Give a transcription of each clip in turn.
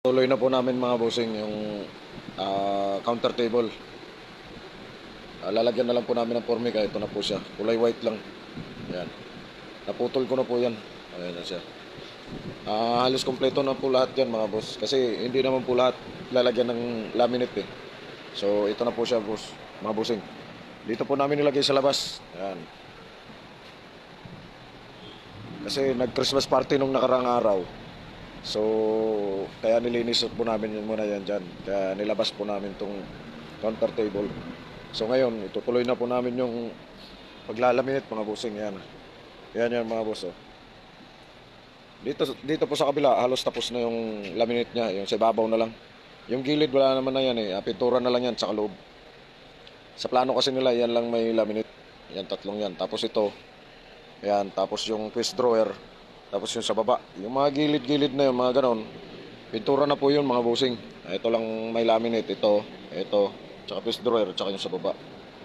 Tuloy na po namin mga bossing yung counter table. Lalagyan na lang po namin ng formica. Ito na po siya. Kulay white lang. Ayan. Naputol ko na po yan. Ayan na siya. Halos kompleto na po lahat yan mga boss. Kasi hindi naman po lahat lalagyan ng laminate eh. So ito na po siya boss. Mga bossing. Dito po namin nilagay sa labas. Ayan. Kasi nag-Christmas party nung nakarang araw. So, kaya nilinis po namin yun muna yan dyan. Kaya nilabas po namin tong counter table. So ngayon, itutuloy na po namin yung paglalaminate mga bossing yan. Yan mga boss oh. Dito po sa kabila, halos tapos na yung laminate niya. Yung sa ibabaw na lang. Yung gilid wala naman na yan eh. Pintura na lang yan sa loob. Sa plano kasi nila, yan lang may laminate. Yan, tatlong yan. Tapos ito. Yan, tapos yung twist drawer. Tapos yung sa baba, yung mga gilid-gilid na yung mga ganon, pintura na po yun mga bossing. Ito lang may laminate, ito, tsaka twist drawer, tsaka yung sa baba.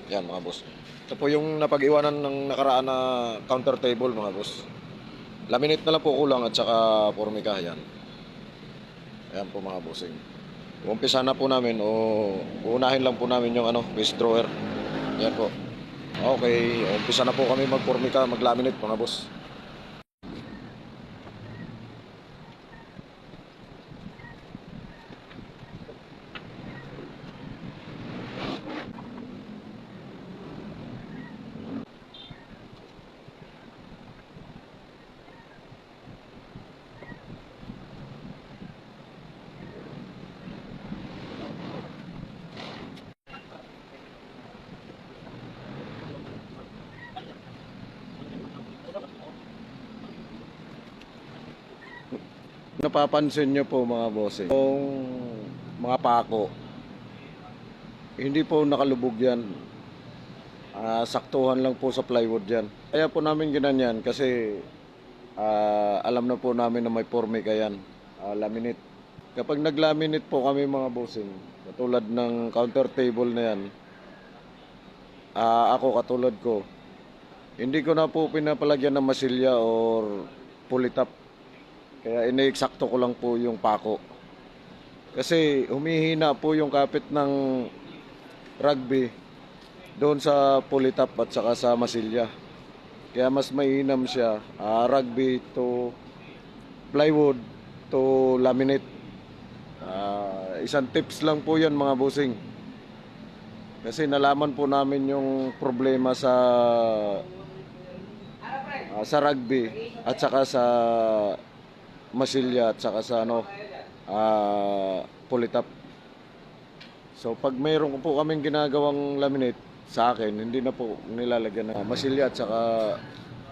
Yan mga boss. Ito po yung napag-iwanan ng nakaraan na counter table mga boss. Laminate na lang po kulang at tsaka formica yan. Yan po mga bossing. Umpisa na po namin o uunahin lang po namin yung twist drawer. Yan po. Okay, umpisa na po kami mag-formica, mag-laminate mga boss. Napapansin nyo po mga bossing, yung mga pako, hindi po nakalubog yan. Saktuhan lang po sa plywood yan. Kaya po namin ginanyan kasi alam na po namin na may formica yan, laminate. Kapag naglaminate po kami mga bossing, katulad ng counter table na yan, ako katulad ko, hindi ko na po pinapalagyan ng masilya or pulitap. Kaya ine-eksakto ko lang po yung pako. Kasi humihina po yung kapit ng rugby doon sa pulitap at saka sa masilya. Kaya mas mainam siya, rugby to plywood to laminate. Isang tips lang po yan mga bossing. Kasi nalaman po namin yung problema sa rugby at saka sa masilya at saka sa pulitap. So pag mayroon po kaming ginagawang laminate sa akin, hindi na po nilalagyan ng masilya at saka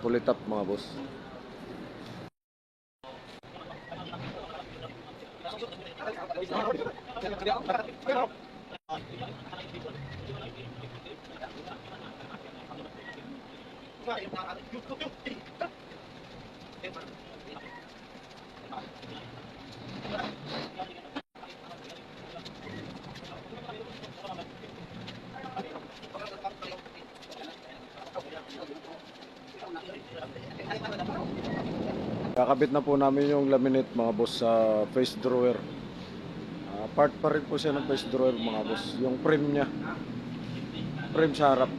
pulitap mga boss. Kakabit na po namin yung laminate mga boss sa face drawer. Part pa rin po siya ng face drawer mga boss. Yung frame niya. Frame sa harap.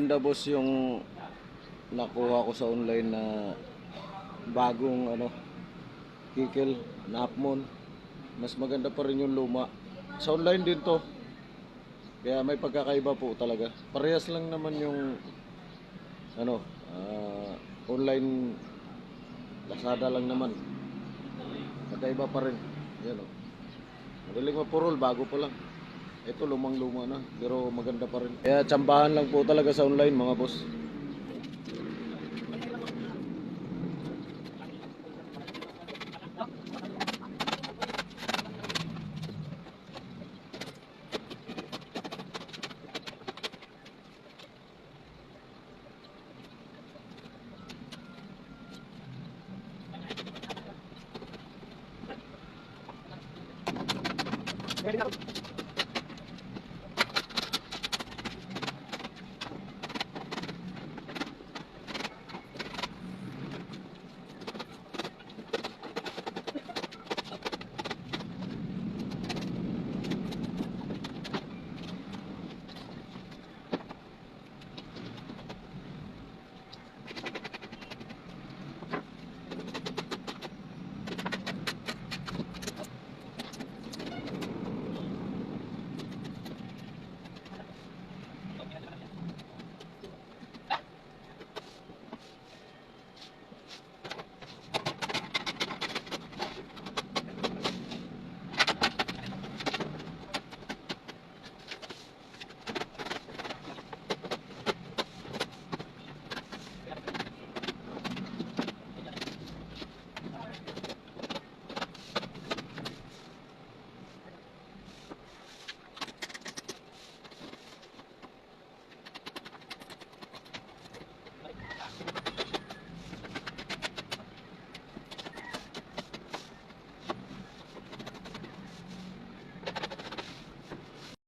Maganda boss yung nakuha ko sa online na bagong kikil na Upmon. Mas maganda pa rin yung luma. Sa online din to. Kaya may pagkakaiba po talaga. Parehas lang naman yung ano, online Lazada lang naman. Magkaiba pa rin. Yan o. Madaling mapurol, bago pa lang. Ito lumang-luma na, pero maganda pa rin. Kaya tsambahan lang po talaga sa online mga boss. Ready na.